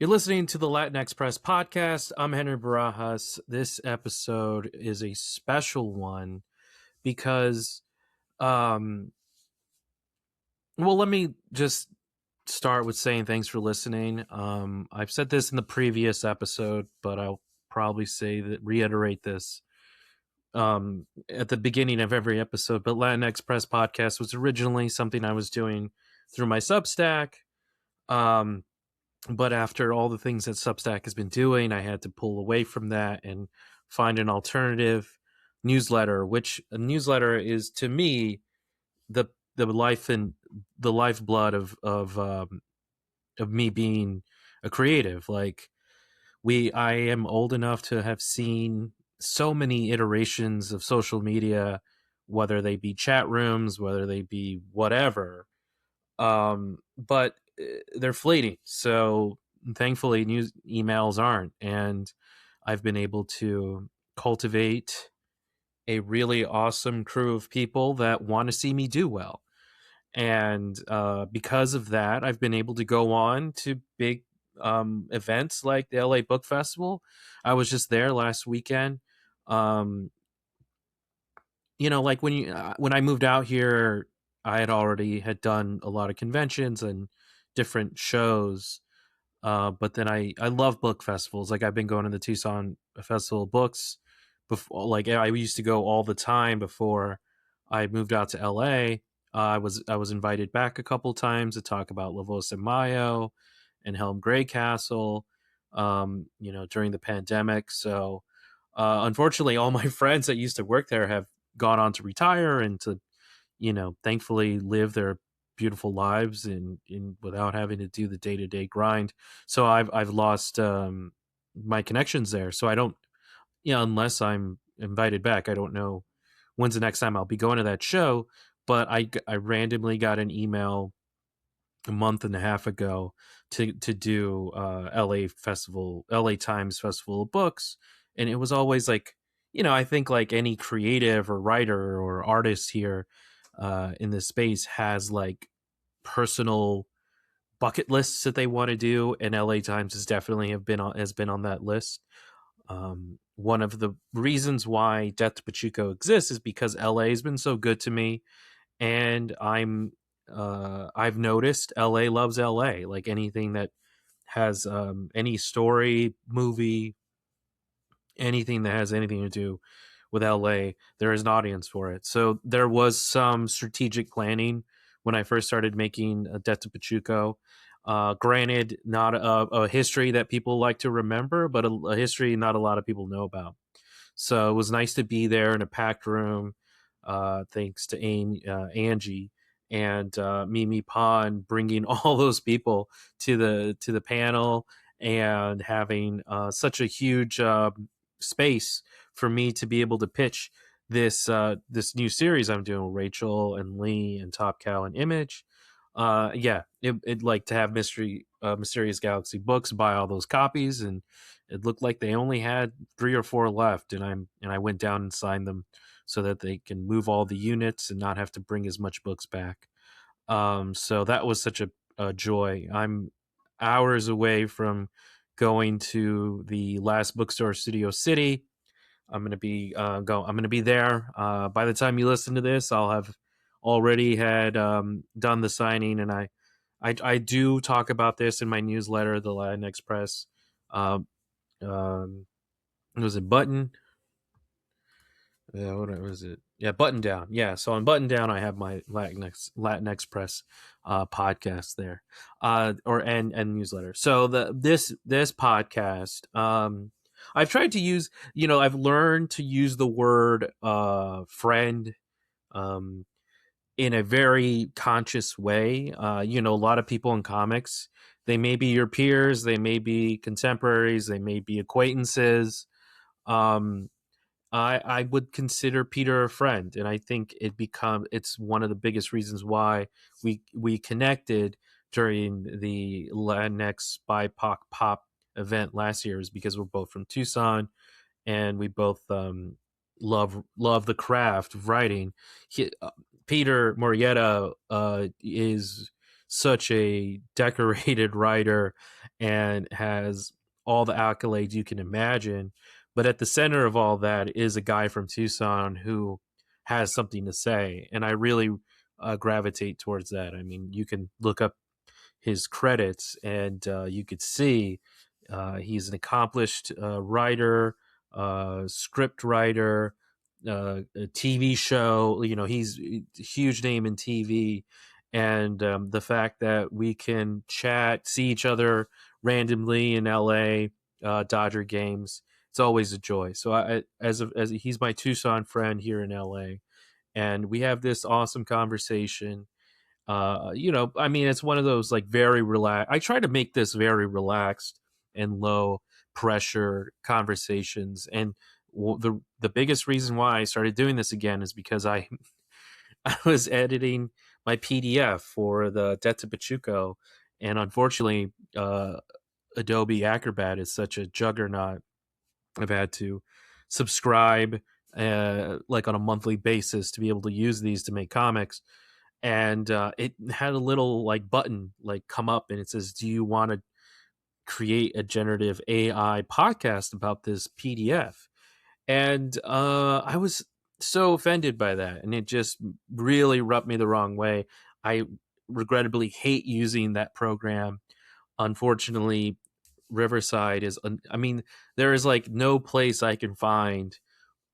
You're listening to the Latinx Press podcast. I'm Henry Barajas. This episode is a special one because, um, well, let me just start with saying thanks for listening. I've said this in the previous episode, but I'll probably reiterate this at the beginning of every episode. But Latinx Press podcast was originally something I was doing through my Substack. Um, But after all the things that Substack has been doing, I had to pull away from that and find an alternative newsletter, which a newsletter is to me the life and the lifeblood of me being a creative. Like I am old enough to have seen so many iterations of social media, whether they be chat rooms, whether they be whatever. But they're fleeting. So thankfully, news emails aren't, and I've been able to cultivate a really awesome crew of people that want to see me do well. And because of that, I've been able to go on to big events like the LA Book Festival. I was just there last weekend. Um, like when I moved out here, I had done a lot of conventions and different shows. But then I love book festivals. Like I've been going to the Tucson Festival of Books before. Like I used to go all the time before I moved out to LA. I was invited back a couple times to talk about La Voz de Mayo and Helm Grey Castle. During the pandemic. So unfortunately, all my friends that used to work there have gone on to retire and to, thankfully live their beautiful lives in without having to do the day-to-day grind. So I've lost my connections there. So I don't, unless I'm invited back, I don't know when's the next time I'll be going to that show. But I randomly got an email a month and a half ago to do LA Times Festival of Books, and it was always like, I think like any creative or writer or artist here in this space has like personal bucket lists that they want to do, and LA Times has been on that list. One of the reasons why Death to Pachuco exists is because LA has been so good to me, and I've noticed LA loves LA. Like anything that has any story, movie, anything that has anything to do with LA, there is an audience for it. So there was some strategic planning when I first started making Death to Pachuco. Granted, not a history that people like to remember, but a history not a lot of people know about. So it was nice to be there in a packed room, thanks to Angie and Mimi Pond bringing all those people to the panel and having such a huge space for me to be able to pitch this new series I'm doing with Rachel and Lee and Top Cow and Image. It like to have Mysterious Galaxy Books buy all those copies, and it looked like they only had 3 or 4 left, and I went down and signed them so that they can move all the units and not have to bring as much books back. So that was such a joy. I'm hours away from going to the last bookstore, Studio City. I'm gonna be there. By the time you listen to this, I'll have already had done the signing, and I do talk about this in my newsletter, the Latinx Press. Um, was it Button? Yeah, what was it? Yeah, Button Down. Yeah, so on Button Down, I have my Latinx Press podcast there, or and newsletter. So this podcast, I've tried to use. I've learned to use the word friend, um, in a very conscious way. A lot of people in comics, they may be your peers, they may be contemporaries, they may be acquaintances. Um, I would consider Peter a friend, and I think it's one of the biggest reasons why we connected during the Latinx BIPOC Pop event last year, is because we're both from Tucson, and we both love the craft of writing. Peter Murrieta is such a decorated writer and has all the accolades you can imagine. But at the center of all that is a guy from Tucson who has something to say. And I really gravitate towards that. I mean, you can look up his credits, and you could see he's an accomplished writer, script writer, a TV show. You know, he's a huge name in TV, and the fact that we can chat, see each other randomly in LA, Dodger games. It's always a joy. So as he's my Tucson friend here in LA, and we have this awesome conversation. I mean, it's one of those like very relaxed. I try to make this very relaxed and low pressure conversations. And the biggest reason why I started doing this again is because I I was editing my PDF for the Det to Pachuco, and unfortunately, Adobe Acrobat is such a juggernaut. I've had to subscribe like on a monthly basis to be able to use these to make comics, and it had a little like button like come up, and it says, do you want to create a generative AI podcast about this PDF? And I was so offended by that, and it just really rubbed me the wrong way. I regrettably hate using that program. Unfortunately, Riverside is I mean, there is like no place I can find,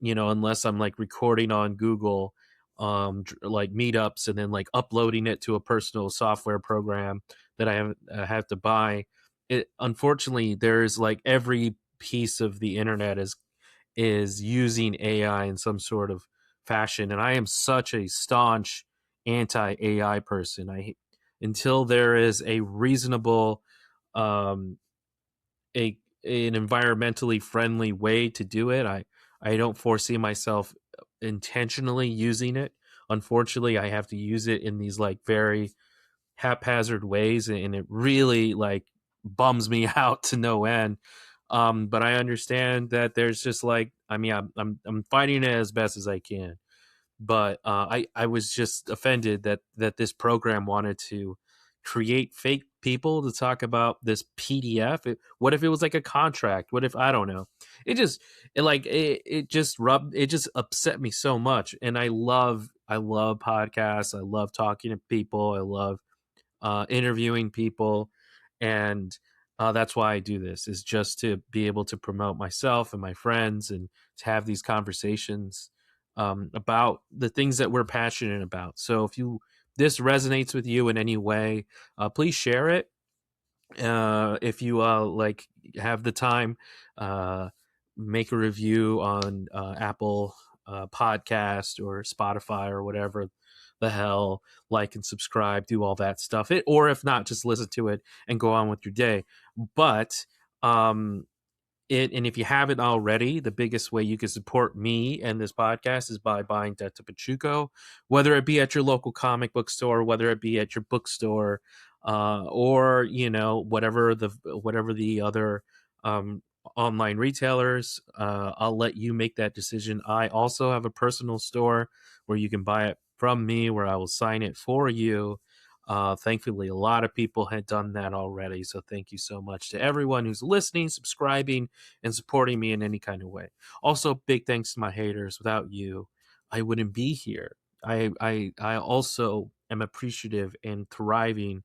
unless I'm like recording on Google, like meetups, and then like uploading it to a personal software program that have to buy. It unfortunately, there's like every piece of the internet is using AI in some sort of fashion, and I am such a staunch anti AI person. I Until there is a reasonable, um, an environmentally friendly way to do it, I don't foresee myself intentionally using it. Unfortunately, I have to use it in these like very haphazard ways, and it really like bums me out to no end. But I understand that there's just like, I mean, I'm fighting it as best as I can. But I was just offended that this program wanted to create fake people to talk about this PDF. What if it was like a contract? What if, I don't know? It just upset me so much. And I love podcasts. I love talking to people. I love interviewing people, and that's why I do this, is just to be able to promote myself and my friends, and to have these conversations about the things that we're passionate about. So if this resonates with you in any way, please share it. If you like have the time, uh, make a review on Apple Podcast or Spotify or whatever the hell. Like and subscribe, do all that stuff. Or if not, just listen to it and go on with your day. But um, and if you haven't already, the biggest way you can support me and this podcast is by buying Det to Pachuco, whether it be at your local comic book store, whether it be at your bookstore, or whatever the other um, online retailers. I'll let you make that decision. I also have a personal store where you can buy it from me, where I will sign it for you. Thankfully, a lot of people had done that already. So thank you so much to everyone who's listening, subscribing, and supporting me in any kind of way. Also, big thanks to my haters. Without you, I wouldn't be here. I also am appreciative and thriving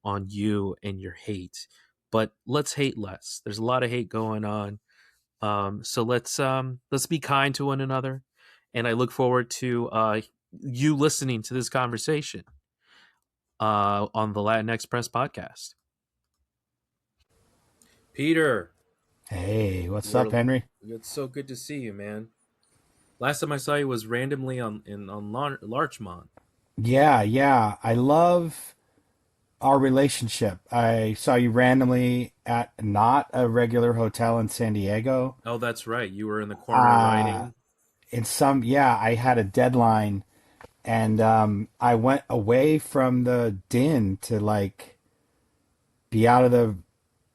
on you and your hate. But let's hate less. There's a lot of hate going on. So let's be kind to one another. And I look forward to you listening to this conversation on the Latinx Press podcast. Peter, Hey, what's up, we're Henry? it's so good to see you, man. Last time I saw you was randomly on Larchmont. Yeah. I love our relationship. I saw you randomly at not a regular hotel in San Diego. Oh, that's right. You were in the corner Uh, writing. I had a deadline and I went away from the din to like be out of the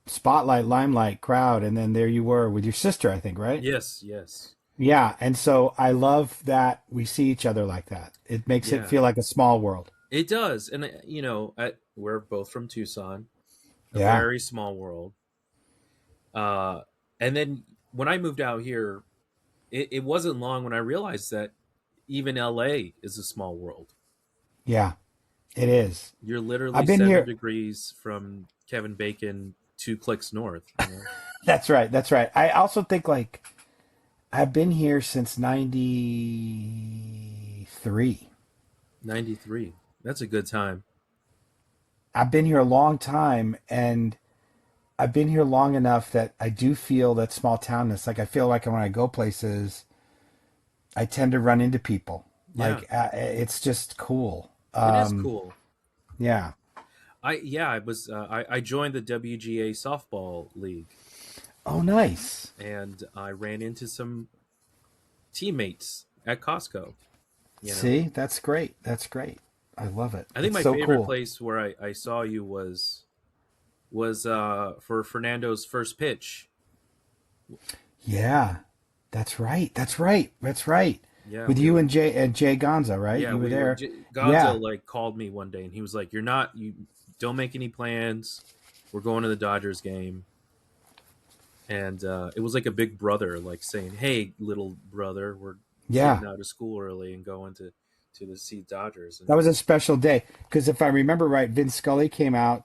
spotlight, limelight crowd. And then there you were with your sister, I think, right? Yes, yes, Yeah. And so I love that we see each other like that. It makes it yeah. feel like a small world. It does, and We're both from Tucson, a Yeah. very small world. Uh, and then when I moved out here, it wasn't long when I realized that even LA is a small world. Yeah, it is. You're literally I've been 7 degrees from Kevin Bacon, 2 clicks north, you know? That's right. That's right. I also think like I've been here since 93. 93. That's a good time. I've been here a long time, and I've been here long enough that I do feel that small townness. Like I feel like when I go places, I tend to run into people. Yeah, Like it's just cool. it is cool. Yeah. I joined the WGA softball league, Oh, nice. and I ran into some teammates at Costco, you know. See, that's great. That's great. I love it. I think It's my so favorite cool. place where I saw you was for Fernando's first pitch. Yeah, that's right. That's right. That's right. Yeah, With we you were. and Jay Gonza, right? Yeah, You were we were. there. Gonza Yeah. like called me one day, and he was like, "You're not. You don't make any plans. We're going to the Dodgers game." And it was like a big brother, like saying, "Hey, little brother, we're getting Yeah. out of school early and going to the see Dodgers." That And was a special day because if I remember right, Vince Scully came out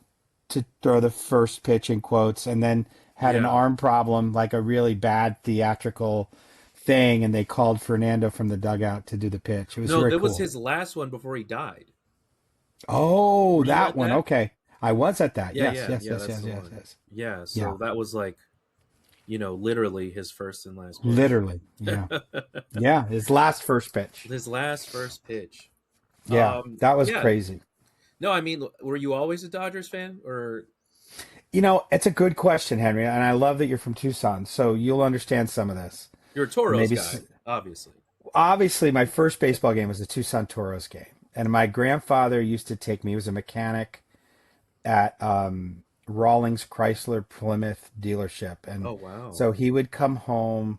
to throw the first pitch in quotes and then had an yeah, arm problem, like a really bad theatrical thing, and they called Fernando from the dugout to do the pitch. It was no, very that was cool. his last one before he died. Oh, Were you that at one. that? Okay. I was at that. Yeah, Yes, yeah, yes, yeah. yes, That's yes, the yes, one. yes. Yeah, Yeah. so that was like literally his first and last pitch. Literally. Yeah. Yeah. His last first pitch. His last first pitch. Yeah. That was Yeah. crazy. No, I mean, were you always a Dodgers fan, or You know, it's a good question, Henry, and I love that you're from Tucson, so you'll understand some of this. you're a And Toros maybe guy? Obviously. obviously my first baseball game was the Tucson Toros game, and my grandfather used to take me. He was a mechanic at Rawlings Chrysler Plymouth dealership, and Oh wow. so he would come home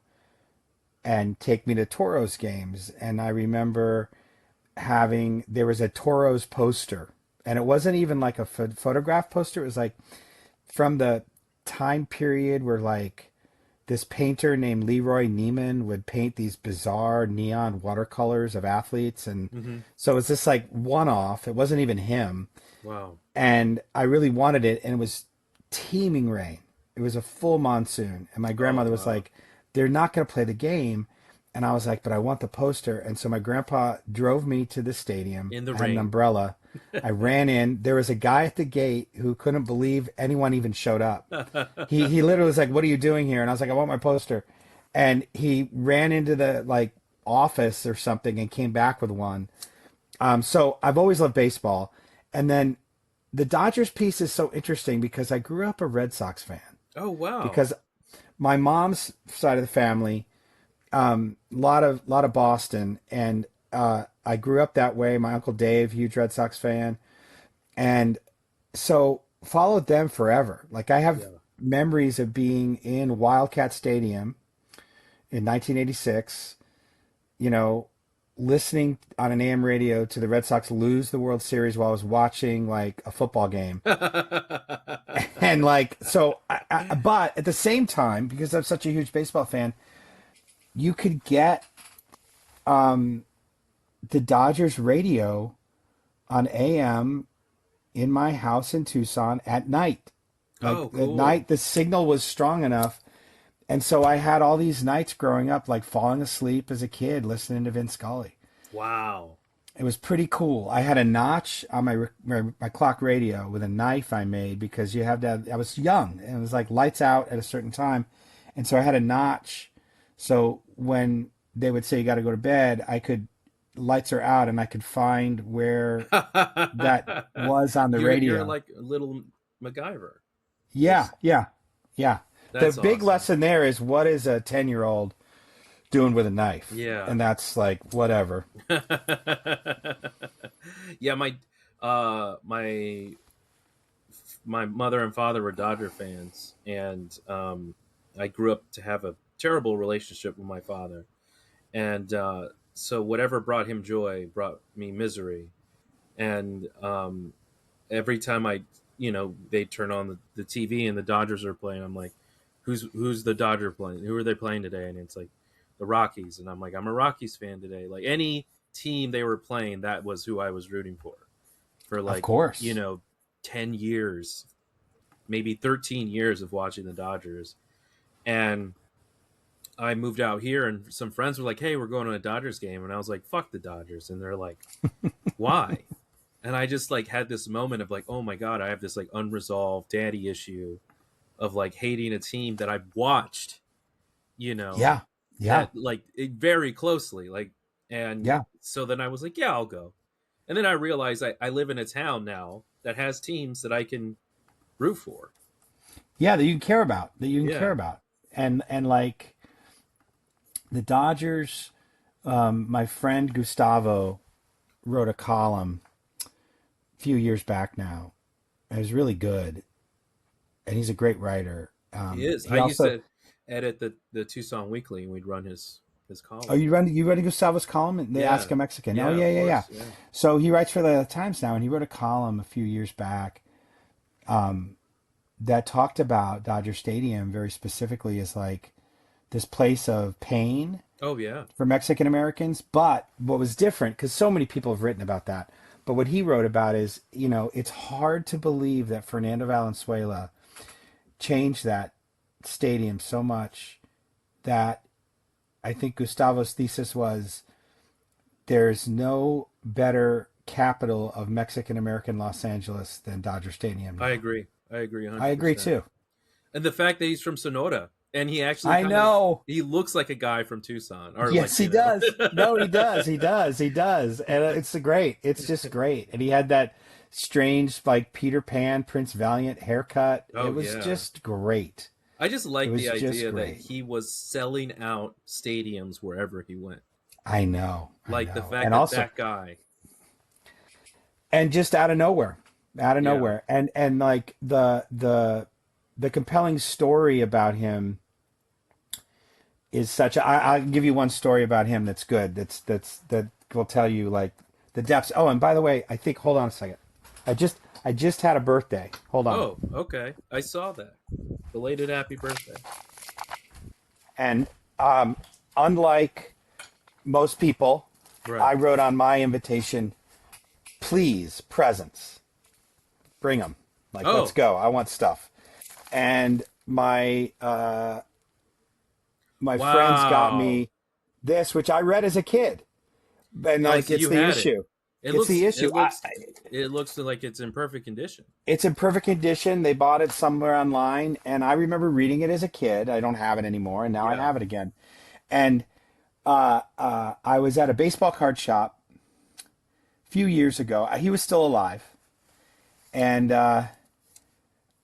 and take me to Toros games. And I remember having there was a Toros poster, and it wasn't even like a photograph poster. It was like from the time period where like this painter named Leroy Neiman would paint these bizarre neon watercolors of athletes. And Hmm. so it was this like one off. It wasn't even him. Wow. And I really wanted it. And it was teeming rain. It was a full monsoon. And my Oh grandmother was wow. like, they're not going to play the game. And I was like, but I want the poster. And so my grandpa drove me to the stadium. In the I had an rain. umbrella. I ran in. There was a guy at the gate who couldn't believe anyone even showed up. He literally was like, "What are you doing here?" And I was like, "I want my poster." And he ran into the like office or something and came back with one. So I've always loved baseball. And then the Dodgers piece is so interesting because I grew up a Red Sox fan Oh wow. because my mom's side of the family, lot of Boston, and I grew up that way. My uncle Dave, huge Red Sox fan, and so followed them forever. Like I have Yeah. memories of being in Wildcat Stadium in 1986, you know, listening on an AM radio to the Red Sox lose the World Series while I was watching like a football game. And like, so, but at the same time, because I'm such a huge baseball fan, you could get the Dodgers radio on AM in my house in Tucson at night. Like Oh at cool. night, the signal was strong enough. And so I had all these nights growing up, like falling asleep as a kid listening to Vince Scully. Wow. It was pretty cool. I had a notch on my clock radio with a knife I made because you have to have, I was young and it was like lights out at a certain time. And so I had a notch. So when they would say you got to go to bed, I could lights are out and I could find where that was on the You're radio. like a little MacGyver. Yeah, Just yeah, yeah. The that's big awesome. lesson there is what is a 10-year-old doing with a knife? Yeah. And that's like whatever. Yeah, my my mother and father were Dodger fans, and I grew up to have a terrible relationship with my father, and so whatever brought him joy brought me misery, and every time they turn on the TV and the Dodgers are playing, I'm like, who's the Dodger playing? Who are they playing today? And it's like the Rockies, and I'm like, I'm a Rockies fan today. Like any team they were playing, that was who I was rooting for Of like course. 10 years, maybe 13 years of watching the Dodgers. And I moved out here, and some friends were like, "Hey, we're going to a Dodgers game," and I was like, "Fuck the Dodgers," and they're like, "Why?" And I just like had this moment of like, "Oh my god, I have this like unresolved daddy issue of like hating a team that I've watched, you know, Yeah. Yeah. that like very closely, like." And Yeah. so then I was like, "Yeah, I'll go." And then I realized I live in a town now that has teams that I can root for. Yeah, that you can care about, that you can care Yeah, about. And like the Dodgers, my friend Gustavo wrote a column a few years back now. It was really good, and he's a great writer. he is. I He used also, to edit the Tucson Weekly, and we'd run his oh, column. you read Gustavo's column? They Ask Yeah, a Mexican. Oh yeah, yeah, of yeah, yeah. course. Yeah, So he writes for the Times now, and he wrote a column a few years back that talked about Dodger Stadium very specifically as like this place of pain oh yeah, for Mexican Americans. But what was different, because so many people have written about that, but what he wrote about is, it's hard to believe that Fernando Valenzuela changed that stadium so much that I think Gustavo's thesis was there's no better capital of Mexican American Los Angeles than Dodger Stadium I now. agree. I agree I agree 100%. too. And the fact that he's from Sonora, and he actually I kind of know. he looks like a guy from Tucson, or like Yes, he does. No, he does. He does. He does. And it's great. It's just great. And he had that strange, like Peter Pan, Prince Valiant haircut. It Oh was yeah. just great. I just It like the was just idea that great. he was selling out stadiums wherever he went. I know. I Like the know. fact And that also, that guy, and just out of yeah. nowhere. And like the compelling story about him is such I'll give you one story about him that's good. That will tell you like the depths. Oh, and by the way, I think hold on a second. I just had a birthday. Hold on. Oh, okay. I saw that. Belated happy birthday. And um, unlike most people, I Right. wrote on my invitation, please, presents, bring them. Like, let's Oh, go. I want stuff. And my friends got wow. me this, which I read as a kid, and Oh, like so it's you the had it. issue. It It's the looks issue. it looks it looks like it's in perfect condition. It's in perfect condition. They bought it somewhere online, and I remember reading it as a kid. I don't have it anymore, and now I Yeah. have it again. And I was at a baseball card shop a few years ago. He was still alive, and I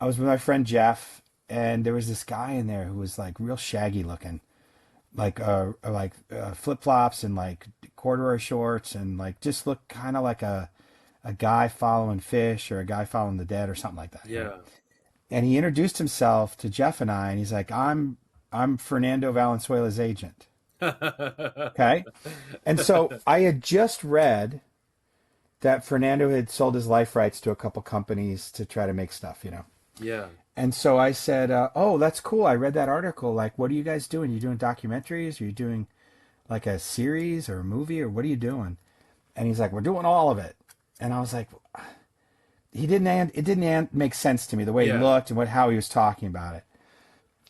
was with my friend Jeff, and there was this guy in there who was like real shaggy looking, like flip flops and like corduroy shorts, and like just looked kind of like a guy following fish or a guy following the dead or something like that, Yeah. And he introduced himself to Jeff and I, and he's like, I'm Fernando Valenzuela's agent. Okay. And so I had just read that Fernando had sold his life rights to a couple companies to try to make stuff. Yeah. And so I said, "Oh, that's cool. I read that article. Like, what are you guys doing? Are you doing documentaries? Are you doing like a series or a movie, or what are you doing?" And he's like, "We're doing all of it." And I was like, it didn't make sense to me the way he Yeah. looked and how he was talking about it.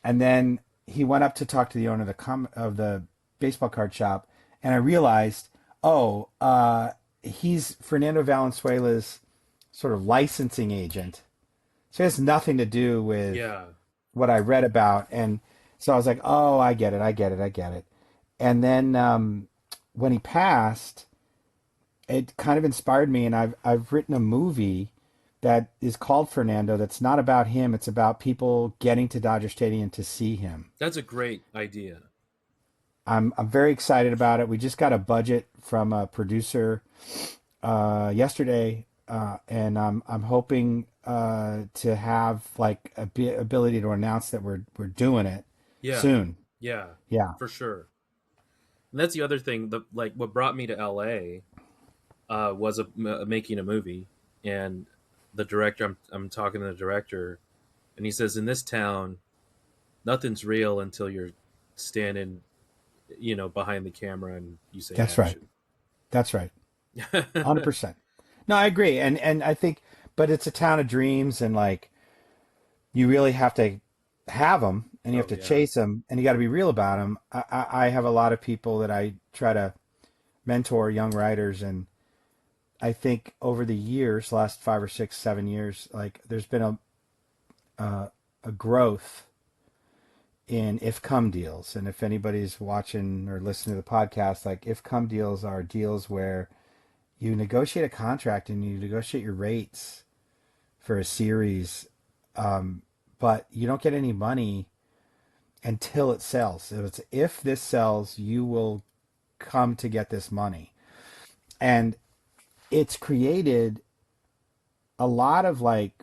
And then he went up to talk to the owner of the baseball card shop, and I realized, oh, he's Fernando Valenzuela's sort of licensing agent. So it has nothing to do with Yeah. what I read about. And so I was like, oh, I get it, I get it, I get it. And then when he passed, it kind of inspired me, and I've written a movie that is called Fernando. That's not about him. It's about people getting to Dodger Stadium to see him. That's a great idea. I'm very excited about it. We just got a budget from a producer yesterday, and I'm hoping to have like ability to announce that we're doing it Yeah. soon. Yeah. Yeah. For sure. And that's the other thing. The like what brought me to LA was making a movie, and the director, I'm talking to the director, and he says, in this town, nothing's real until you're standing, behind the camera and you say That's right. action. That's right. 100%. No, I agree. And I think, but it's a town of dreams, and like you really have to have them, and you have Oh to yeah. chase them, and you got to be real about them. I have a lot of people that I try to mentor, young writers, and I think over the years, last 5 or 6, 7 years, like there's been a growth in if come deals. And if anybody's watching or listening to the podcast, like if come deals are deals where you negotiate a contract and you negotiate your rates for a series, but you don't get any money until it sells. So it's if this sells, you will come to get this money. And it's created a lot of like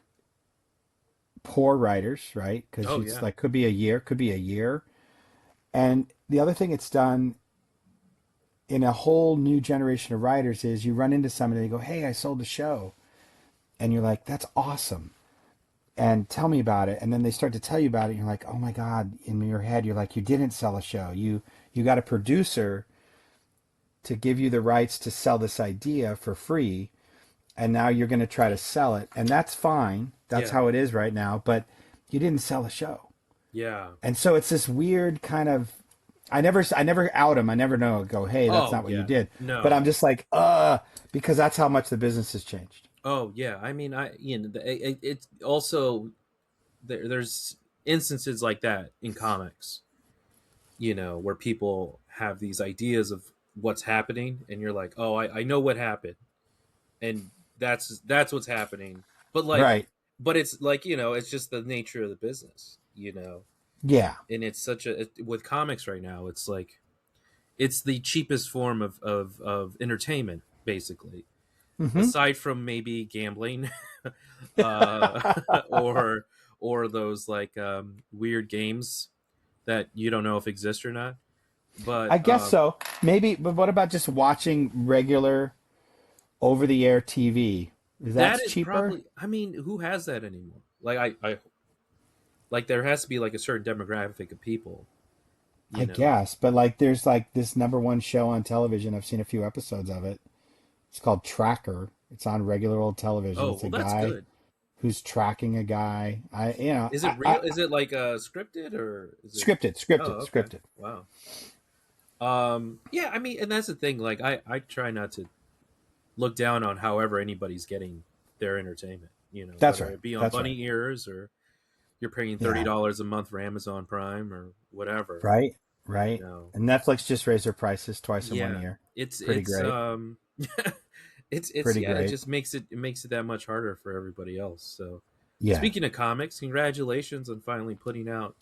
poor writers, right? Because Oh it's yeah. like could be a year. And the other thing it's done in a whole new generation of writers is you run into somebody, they go, "Hey, I sold a show," and you're like, "That's awesome." And tell me about it. And then they start to tell you about it. And you're like, oh my God, in your head, you're like, you didn't sell a show. You got a producer to give you the rights to sell this idea for free. And now you're going to try to sell it. And that's fine. That's Yeah. how it is right now. But you didn't sell a show. Yeah. And so it's this weird kind of, I never out them. I never know, go, hey, that's Oh not what you yeah. did. But I'm No. just like, because that's how much the business has changed. Oh yeah. I mean, it's also there's instances like that in comics, where people have these ideas of what's happening, and you're like, oh, I know what happened, and that's what's happening. But like, Right. but it's like, it's just the nature of the business, Yeah. and it's with comics right now, it's like it's the cheapest form of entertainment, basically, Hmm. aside from maybe gambling, uh, or those like weird games that you don't know if exist or not. I But guess so. Maybe, but what about just watching regular over the air TV? that That's is cheaper? probably, I mean, who has that anymore? Like I like there has to be like a certain demographic of people, you I know. guess. But like there's like this number one show on television. I've seen a few episodes of it. It's called Tracker. It's on regular old television. Oh It's a well, that's guy good. who's tracking a guy. I you know, Is it real? Is it like scripted, or is it? scripted, Oh, scripted, okay. scripted. Wow. Yeah, I mean, and that's the thing. Like, I try not to look down on however anybody's getting their entertainment. That's Whether right. it be on That's right. bunny ears, or you're paying Yeah. $30 a month for Amazon Prime or whatever. Right. You Right. know, And Netflix just raised their prices twice in one yeah, year. it's Pretty it's great. um, it's Pretty yeah, it great. just makes it that much harder for everybody else. So, Yeah. speaking of comics, congratulations on finally putting out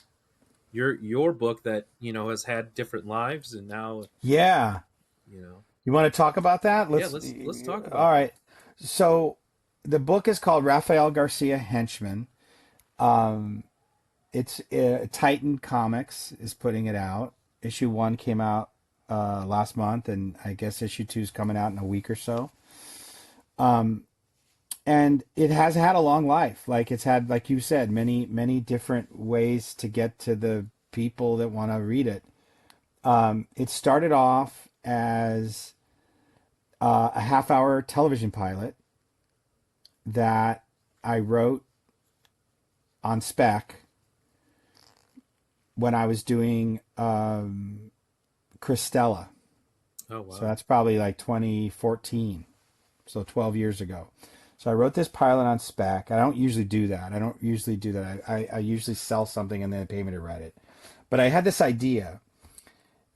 your book that has had different lives, and now Yeah. you know You want to talk about that? yeah, Let's. let's talk All about that. right. So the book is called Rafael Garcia Henchman. Um, it's Titan Comics is putting it out. Issue one came out last month, and I guess issue two is coming out in a week or so. And it has had a long life. Like it's had, like you said, many different ways to get to the people that want to read it. It started off as a half-hour television pilot that I wrote on spec when I was doing Christella. Oh So wow. that's probably like 2014, so 12 years ago. So I wrote this pilot on spec. I don't usually do that. I don't usually do that. I usually sell something and then pay me to write it. But I had this idea,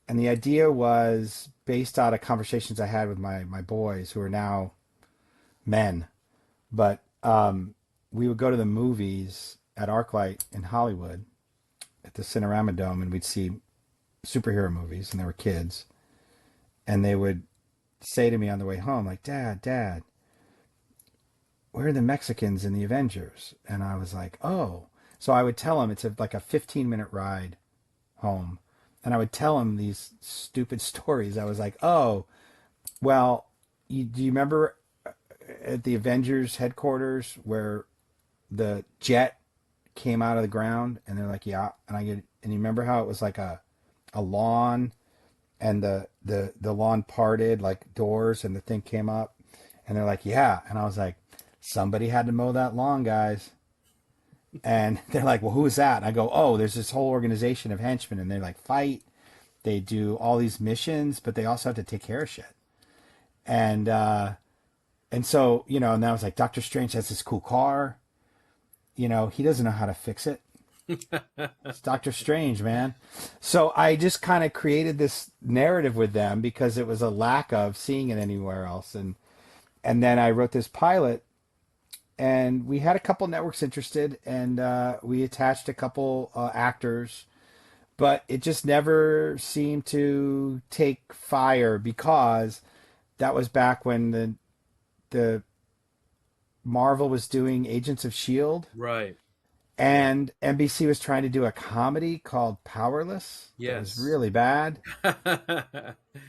and the idea was based out of conversations I had with my boys who are now men. But we would go to the movies at ArcLight in Hollywood at the Cinerama Dome, and we'd see superhero movies, and they were kids, and they would say to me on the way home, like, Dad, where are the Mexicans in the Avengers? And I was like, oh. So I would tell them it's like a 15-minute ride home. And I would tell them these stupid stories. I was like, oh, well, do you remember? at the Avengers headquarters where the jet came out of the ground? And they're like, yeah. And I get, and you remember how it was like a lawn, and the lawn parted like doors, and the thing came up, and they're like, yeah. And I was like, somebody had to mow that lawn, guys. And they're like, well, who is that? And I go, oh, there's this whole organization of henchmen, and they like fight. They do all these missions, but they also have to take care of shit. And so, and I was like, Doctor Strange has this cool car. He doesn't know how to fix it. It's Doctor Strange, man. So I just kind of created this narrative with them because it was a lack of seeing it anywhere else. And then I wrote this pilot, and we had a couple networks interested, and we attached a couple actors, but it just never seemed to take fire because that was back when the Marvel was doing Agents of Shield, Right. Yeah. and NBC was trying to do a comedy called Powerless that was Yes. really bad.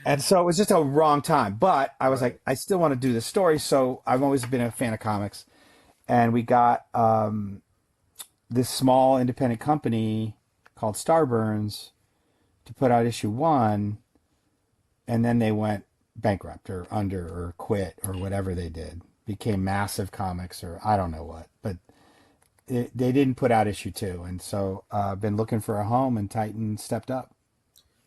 And so it was just a wrong time. But I was Right. like, I still want to do this story. So I've always been a fan of comics. And we got this small independent company called Starburns to put out issue one. And then they went bankrupt or under or quit or whatever they did. Became Massive Comics or I don't know what. But they didn't put out issue two. And so I've been looking for a home, and Titan stepped up.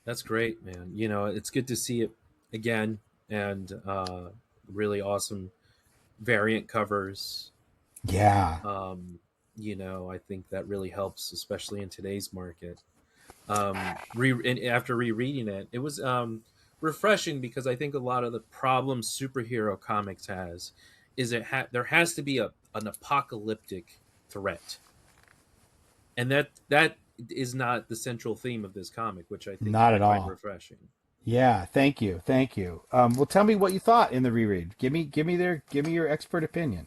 That's great, man. It's good to see it again, and really awesome variant covers. Yeah. Um, I think that really helps, especially in today's market. And after rereading it, it was refreshing because I think a lot of the problems superhero comics has is there has to be an apocalyptic threat, and that is not the central theme of this comic, which I think Not I at find all. refreshing. Yeah, thank you, thank you. Well, tell me what you thought in the reread. Give me your expert opinion.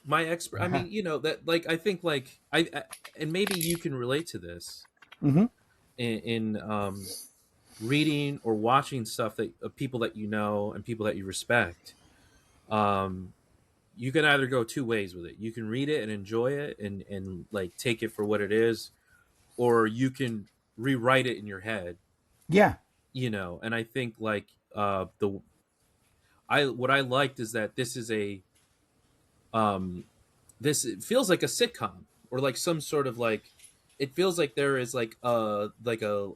My expert, I mean, that like I think like and maybe you can relate to this Mm-hmm. in reading or watching stuff that of people that you know and people that you respect. Um, you can either go two ways with it. You can read it and enjoy it and like take it for what it is, or you can rewrite it in your head. Yeah. And I think like the I what I liked is that um this it feels like a sitcom or like some sort of like it feels like there is like a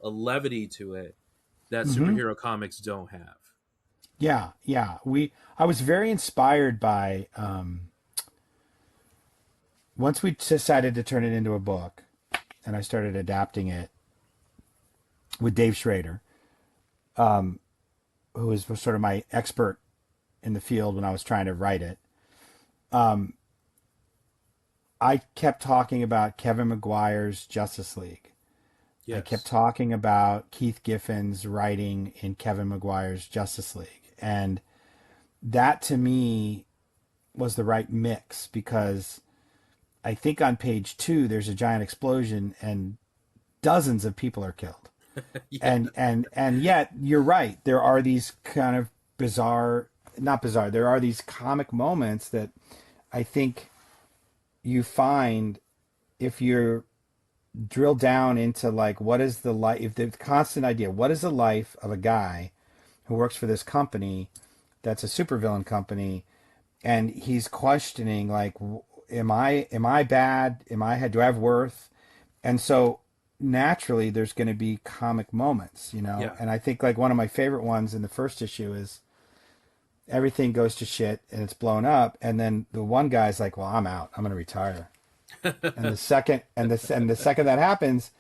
levity to it that Mm-hmm. superhero comics don't have. Yeah, yeah. I was very inspired by once we decided to turn it into a book, and I started adapting it with Dave Schrader, who was sort of my expert in the field when I was trying to write it. I kept talking about Kevin McGuire's Justice League. I kept Yes. talking about Keith Giffen's writing in Kevin McGuire's Justice League. And that to me was the right mix because I think on page two there's a giant explosion and dozens of people are killed. Yeah. And yet you're right. There are these kind of bizarre, not bizarre. There are these comic moments that I think you find if you're drill down into like what is the life, if the constant idea, what is the life of a guy who works for this company that's a supervillain company, and he's questioning like, am I bad, do I have worth? And so naturally there's going to be comic moments, Yeah. and I think like one of my favorite ones in the first issue is everything goes to shit and it's blown up, and then the one guy's like, well, I'm out, I'm going to retire. And the second that happens,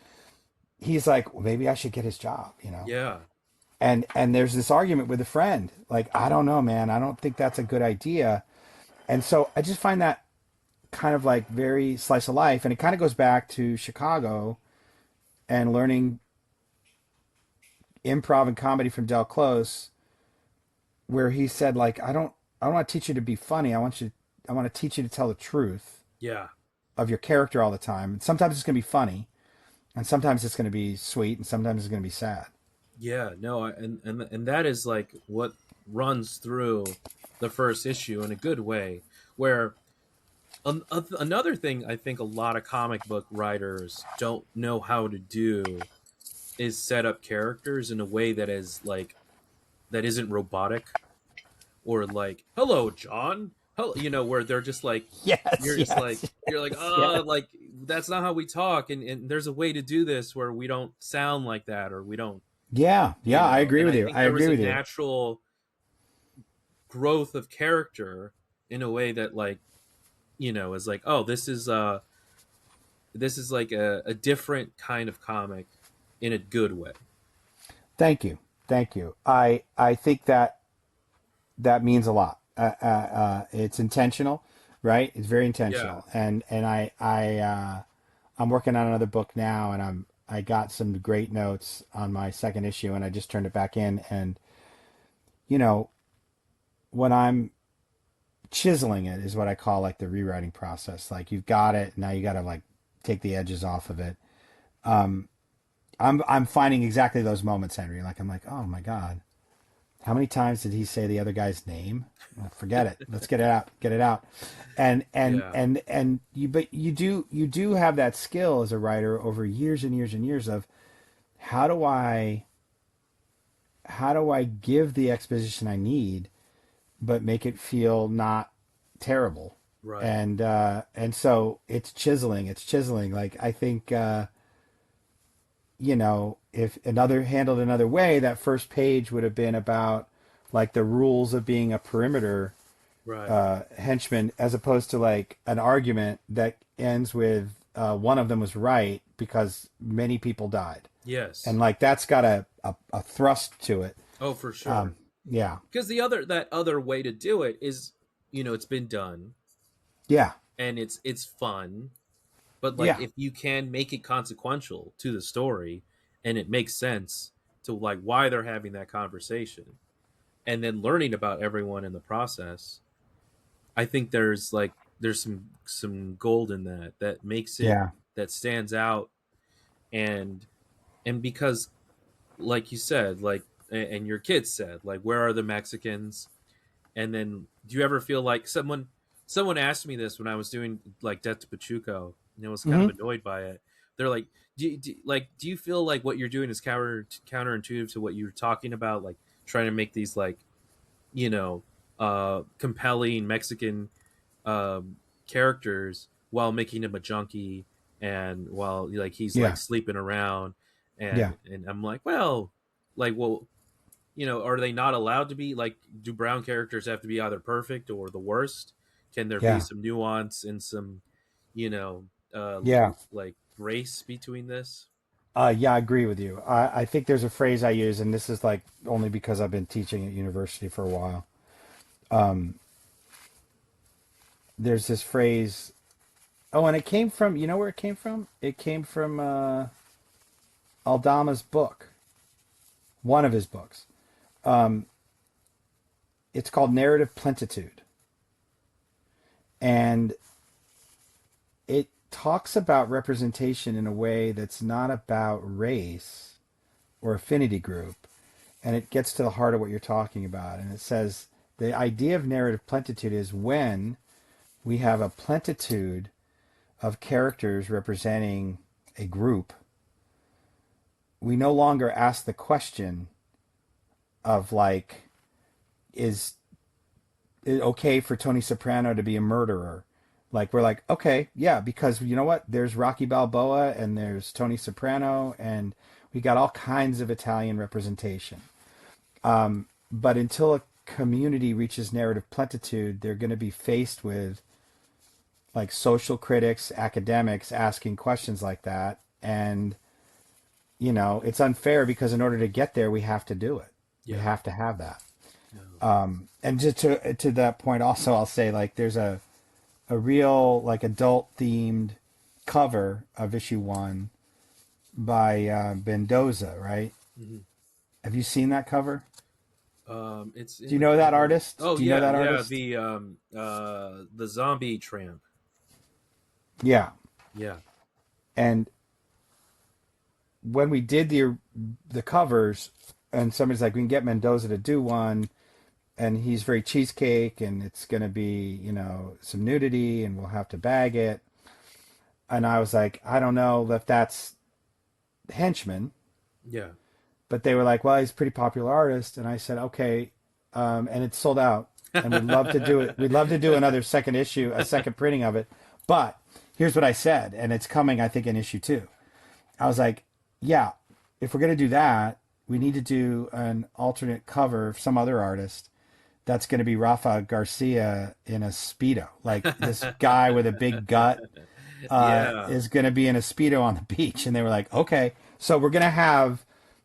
he's like, well, maybe I should get his job. Yeah. And there's this argument with a friend, like, I don't know, man, I don't think that's a good idea. And so I just find that kind of like very slice of life, and it kind of goes back to Chicago and learning improv and comedy from Del Close, where he said like, I don't want to teach you to be funny. I want to teach you to tell the truth Yeah. of your character all the time. And sometimes it's going to be funny, and sometimes it's going to be sweet, and sometimes it's going to be sad. Yeah. No, and that is like what runs through the first issue in a good way. Where another thing I think a lot of comic book writers don't know how to do is set up characters in a way that is like that isn't robotic, or like hello John, hello, where they're just like, Yes, you're just like, yes, you're like, yes, yes. like that's not how we talk, and there's a way to do this where we don't sound like that, or we don't, Yeah, yeah, I agree and with I you. think I there was agree a with you. natural growth of character in a way that like, is like, oh, this is like a different kind of comic in a good way. Thank you. Thank you. I think that that means a lot. It's intentional, right? It's very Yeah. intentional. And I'm working on another book now, and I got some great notes on my second issue, and I just turned it back in. And you know, when I'm chiseling it is what I call like the rewriting process. Like you've got it, now you got to like take the edges off of it. Um, I'm finding exactly those moments, Henry. Like I'm like, oh my god, how many times did he say the other guy's name? Well, forget it. Let's get it out. Get it out. Yeah. And you, but you do have that skill as a writer over years and years and years of how do I how do I give the exposition I need but make it feel not terrible. Right. And so it's chiseling. It's chiseling. Like I think if another handled another way, that first page would have been about like the rules of being a perimeter Right. henchman, as opposed to like an argument that ends with one of them was right because many people died, and Yes. like that's got a thrust to it. Oh, for sure. Um, yeah, Because that other way to do it is, it's been done, yeah, and it's fun, but like yeah, if you can make it consequential to the story, and it makes sense to like why they're having that conversation, and then learning about everyone in the process, I think there's some gold in that makes it, yeah, that stands out. And and because, like you said, like, and your kids said, like, where are the Mexicans? And then, do you ever feel like someone asked me this when I was doing like Death to Pachuco, and I was kind of hmm annoyed by it. They're like, do you feel like what you're doing is counterintuitive to what you're talking about, like trying to make these like, you know compelling Mexican um, characters while making him a junkie, and while like he's like yeah, sleeping around, yeah, and I'm like, well, well, are they not allowed to be like, do brown characters have to be either perfect or the worst? Can there be yeah, some nuance and some, you know yeah. like grace between this? Yeah, I agree with you. I think there's a phrase I use, and this is like only because I've been teaching at university for a while. There's this phrase. Oh, and it came from, you know where it came from? It came from Aldama's book, one of his books. It's called Narrative Plentitude. And it talks about representation in a way that's not about race or affinity group. And it gets to the heart of what you're talking about. And it says the idea of narrative plentitude is when we have a plentitude of characters representing a group, we no longer ask the question of like, is it okay for Tony Soprano to be a murderer? Like we're like, okay, yeah, because you know what? There's Rocky Balboa and there's Tony Soprano and we got all kinds of Italian representation. But until a community reaches narrative plentitude, they're going to be faced with like social critics, academics asking questions like that, and it's unfair because in order to get there, we have to do it. We Yeah. have to have that. No. And just to that point, also, I'll say like there's a real like adult themed cover of issue 1 by Mendoza, right? Mhm. Have you seen that cover? It's Do in you the know that cover. artist? Oh Do you know yeah, that yeah. artist? The zombie tramp. Yeah. Yeah. And when we did the covers, and somebody's like, we can get Mendoza to do one, and he's very cheesecake, and it's going to be, some nudity, and we'll have to bag it. And I was like, I don't know if that's Henchman, Yeah. but they were like, well, he's a pretty popular artist, and I said, okay, and it's sold out, and we'd love to do it. We'd love to do another second issue, a second printing of it. But here's what I said, and it's coming, I think, in issue 2. I was like, yeah, if we're gonna do that, we need to do an alternate cover of some other artist that's going to be Rafael Garcia in a Speedo. Like this guy with a big gut Yeah. is going to be in a Speedo on the beach. And they were like, okay, so we're going to have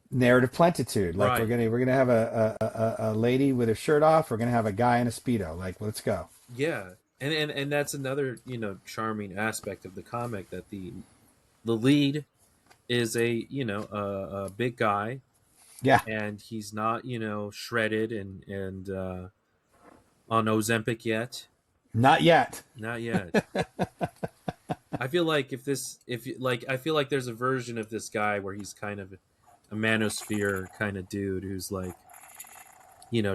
narrative plentitude. Like Right. we're going to have a lady with her shirt off. We're going to have a guy in a Speedo. Like, let's go. Yeah. And that's another, charming aspect of the comic, that the lead is a big guy, Yeah, and he's not, shredded and on Ozempic yet. not yet. Not yet. I feel like I feel like there's a version of this guy where he's kind of a manosphere kind of dude who's like,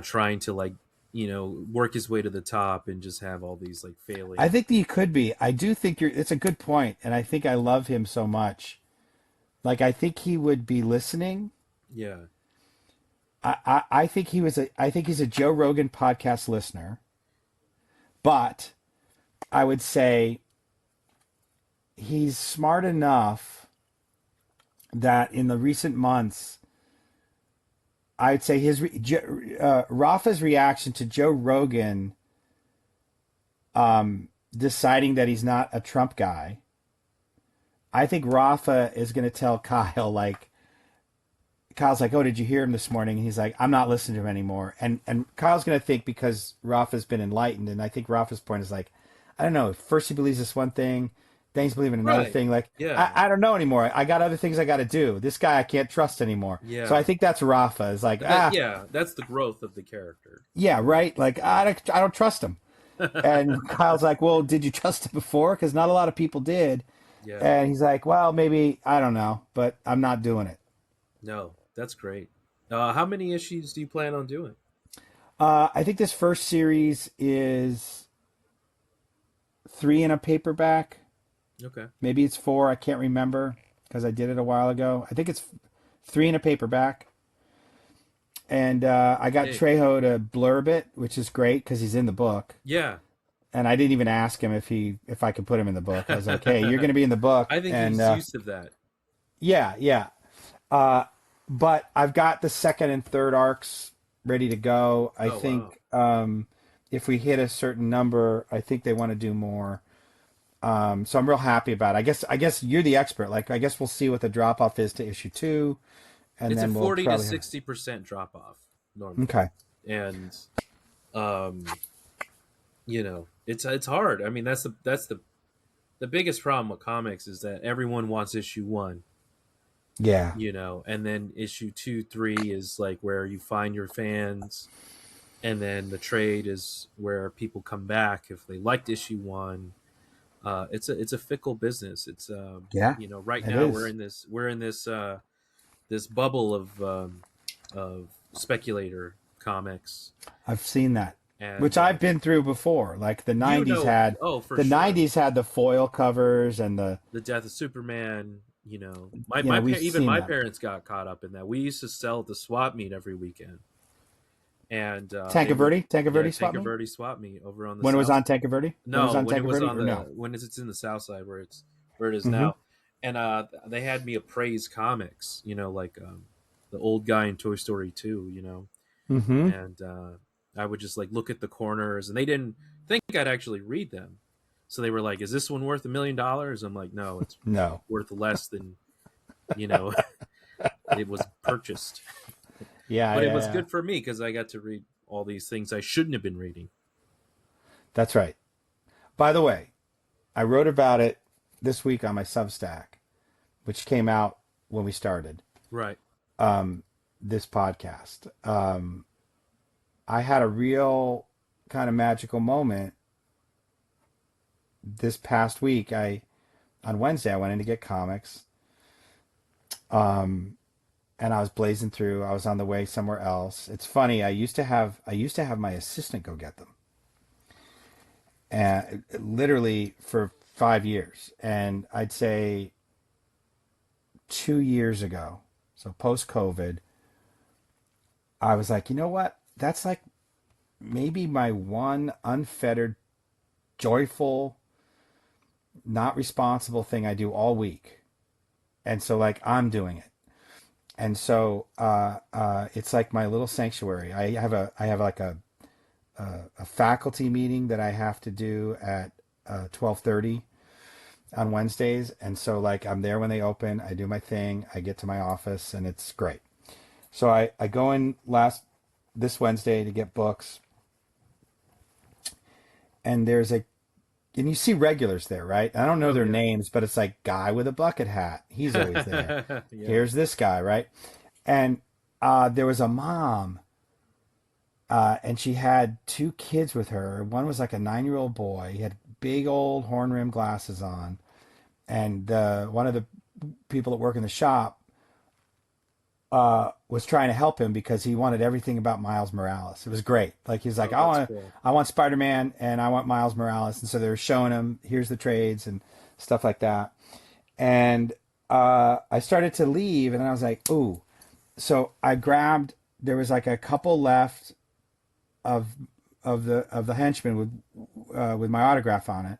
trying to like, work his way to the top and just have all these like I failing. think that you could be. I do think it's a good point, and I think I love him so much. Like I think he would be listening. Yeah. I think I think he's a Joe Rogan podcast listener, but I would say he's smart enough that in the recent months, I'd say Rafa's reaction to Joe Rogan deciding that he's not a Trump guy. I think Rafa is going to tell Kyle like, Kyle's like, "Oh, did you hear him this morning?" And he's like, "I'm not listening to him anymore." And Kyle's gonna think because Rafa's been enlightened, and I think Rafa's point is like, I don't know. First he believes this one thing, then he's believing another Right. thing. Like Yeah. I don't know anymore. I got other things I got to do. This guy I can't trust anymore. So I Yeah. think that's Rafa. Is like Yeah, that's the growth of the character. yeah, right. Like I don't trust him. And Kyle's like, well, did you trust him before? Because not a lot of people did. Yeah. And he's like, well, maybe I don't know, but I'm not doing it. No, that's great. How many issues do you plan on doing? I think this first series is 3 in a paperback. Okay. Maybe it's 4. I can't remember because I did it a while ago. I think it's 3 in a paperback. And I got Hey. Trejo to blurb it, which is great because he's in the book. Yeah. And I didn't even ask him if I could put him in the book. I was like, hey, you're going to be in the book. I think And he's used to that. yeah, yeah. Uh, but I've got the second and third arcs ready to go. I Oh wow. think if we hit a certain number, I think they want to do more. So I'm real happy about it. I guess you're the expert. Like I guess we'll see what the drop off is to issue 2, and It's a then we'll 40 to probably have. 60% drop off normally. Okay. And um it's hard. I mean, the biggest problem with comics is that everyone wants issue 1, Yeah. and then issue 2, 3 is like where you find your fans, and then the trade is where people come back if they liked issue 1. It's a fickle business. It's Yeah. right It now is. we're in this bubble of speculator comics, I've seen that, which and I've been through before. Like the you '90s know, had oh, for the sure, '90s had the foil covers and the the death of Superman. we've Even seen my that. parents got caught up in that. We used to sell at the swap meet every weekend, and they would, yeah, Tancaverde swap me Tankerverde swap meet over on the when it was south. on Tancaverde when it was No, on when it was Tancaverde on or no? it's in the south side where it is Mm-hmm. now, and they had me appraise comics, like the old guy in Toy Story 2, Mm-hmm. and I would just like look at the corners, and they didn't think I'd actually read them, so they were like, "Is this one worth $1 million?" I'm like, "No, it's No. worth less than you know it was purchased." Yeah, But it yeah, was yeah. good for me because I got to read all these things I shouldn't have been reading. That's right. By the way, I wrote about it this week on my Substack, which came out when we started Right. this podcast. I had a real kind of magical moment this past week. On Wednesday I went in to get comics, and I was blazing through. I was on the way somewhere else. It's funny. I used to have my assistant go get them, and literally for 5 years. And I'd say 2 years ago, so post COVID, I was like, you know what? That's like maybe my one unfettered, joyful, not responsible thing I do all week. And so like I'm doing it. And so it's like my little sanctuary. I have like a faculty meeting that I have to do at 12:30 on Wednesdays, and so like I'm there when they open. I do my thing. I get to my office, and it's great. So I go in this Wednesday to get books, and and you see regulars there, right? I don't know Oh their yeah. names, but it's like guy with a bucket hat. He's always there. Yeah. Here's this guy, right? And there was a mom, and she had two kids with her. One was like a 9-year-old boy. He had big old horn rimmed glasses on, and one of the people that work in the shop was trying to help him because he wanted everything about Miles Morales. It was great. Like he's like, Oh, that's cool. I want Spider Man and I want Miles Morales, and so they were showing him here's the trades and stuff like that. And I started to leave, and I was like, ooh. So I grabbed. There was like a couple left of the Henchman with my autograph on it,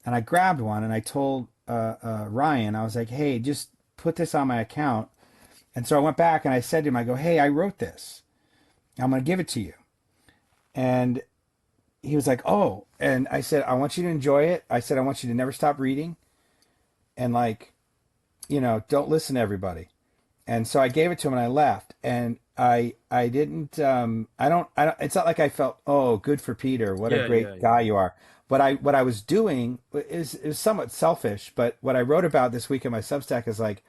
and I grabbed one and I told Ryan, I was like, hey, just put this on my account. And so I went back and I said to him, I go, hey, I wrote this. I'm going to give it to you. And he was like, oh. And I said, I want you to enjoy it. I said, I want you to never stop reading. And like, don't listen to everybody. And so I gave it to him and I left. And I didn't, it's not like I felt, oh, good for Peter. What a Yeah, yeah, great yeah. guy you are. What I was doing is somewhat selfish, but what I wrote about this week in my Substack is like,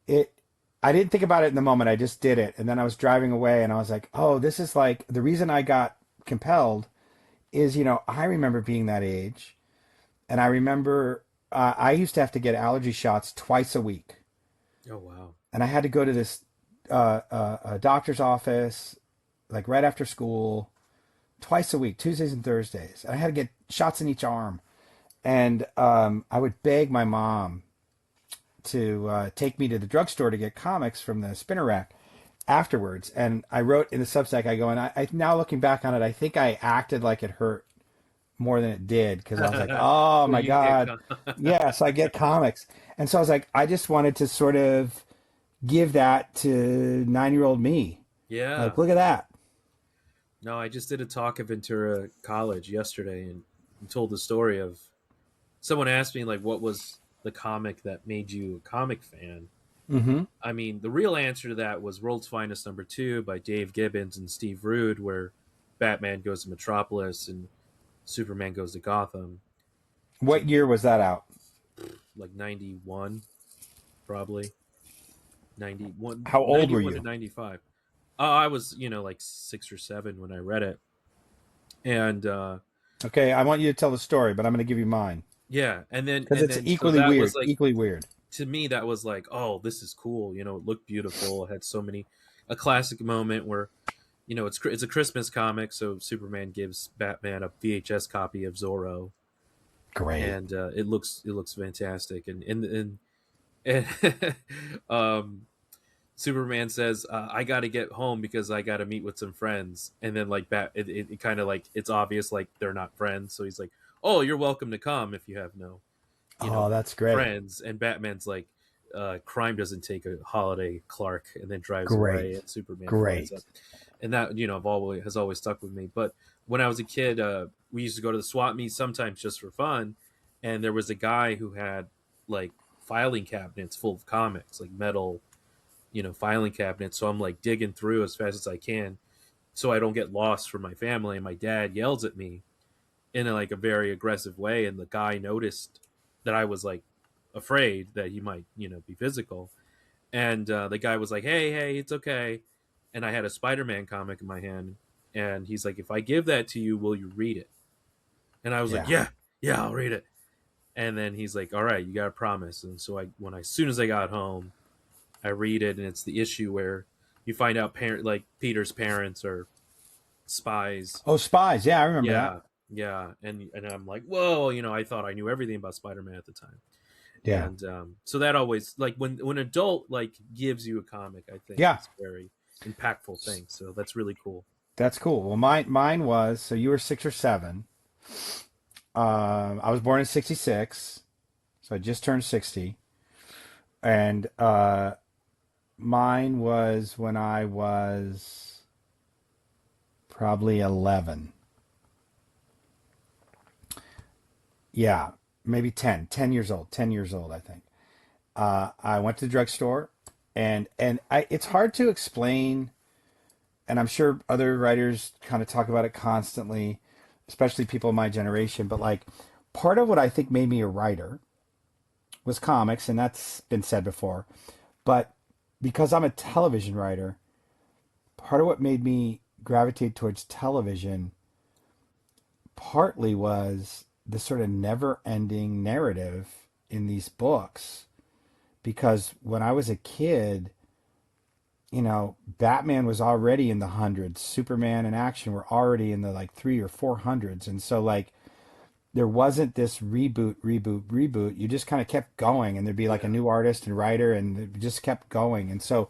it I didn't think about it in the moment. I just did it. And then I was driving away and I was like, oh, this is like the reason I got compelled is, I remember being that age. And I remember I used to have to get allergy shots twice a week. Oh wow. And I had to go to this doctor's office like right after school twice a week, Tuesdays and Thursdays. And I had to get shots in each arm. And I would beg my mom to take me to the drugstore to get comics from the spinner rack afterwards. And I wrote in the Substack, I go, and I now looking back on it, I think I acted like it hurt more than it did because I was like, oh So my you get God. Yeah, so I get comics. And so I was like, I just wanted to sort of give that to 9-year-old me. Yeah. Like, look at that. No, I just did a talk at Ventura College yesterday and told the story of someone asked me like what was the comic that made you a comic fan. Mm-hmm. I mean, the real answer to that was World's Finest #2 by Dave Gibbons and Steve Rude, where Batman goes to Metropolis and Superman goes to Gotham. So What year was that out? like 91, probably 91, How old were 91 to you? 95. I was, like 6 or 7 when I read it. And Okay, I want you to tell the story, but I'm going to give you mine yeah, and then because and it's then so equally that was weird. like Equally weird. to me that was like, oh, this is cool. It looked beautiful. It had so many a classic moment where it's a Christmas comic, so Superman gives Batman a VHS copy of Zorro, Great. and it looks fantastic. And um, Superman says, "I got to get home because I got to meet with some friends." And then like it kind of like it's obvious like they're not friends. So he's like, "Oh, you're welcome to come if you have no, you Oh, know, that's great. friends." And Batman's like, "Crime doesn't take a holiday, Clark," and then drives away. Great. And Superman flies up, Great. and that has always stuck with me. But when I was a kid, we used to go to the swap meet sometimes just for fun, and there was a guy who had like filing cabinets full of comics, like metal filing cabinets. So I'm like digging through as fast as I can so I don't get lost for my family. And my dad yells at me in like a very aggressive way. And the guy noticed that I was like afraid that he might, be physical. And the guy was like, hey, hey, it's okay. And I had a Spider-Man comic in my hand. And he's like, if I give that to you, will you read it? And I was like, Yeah. yeah, yeah, I'll read it. And then he's like, all right, you got to promise. And so as soon as I got home, I read it, and it's the issue where you find out like Peter's parents are spies. Oh, Spies. Yeah, I remember that. Yeah, yeah, and I'm like, whoa, I thought I knew everything about Spider-Man at the time. Yeah. And so that always, like, when an adult like gives you a comic, I think Yeah. it's a very impactful thing. So that's really cool. That's cool. Well, mine was, so you were 6 or 7. I was born in '66, so I just turned 60, and mine was when I was probably 11. Yeah, maybe 10. 10 years old. 10 years old, I think. I went to the drugstore, and it's hard to explain, and I'm sure other writers kind of talk about it constantly, especially people in my generation. But like, part of what I think made me a writer was comics, and that's been said before. But because I'm a television writer, part of what made me gravitate towards television partly was the sort of never ending narrative in these books. Because when I was a kid, Batman was already in the hundreds, Superman and action were already in the like three or four hundreds. And so, like, there wasn't this reboot, reboot, reboot. You just kind of kept going, and there'd be like a Yeah, new artist and writer, and it just kept going. And so,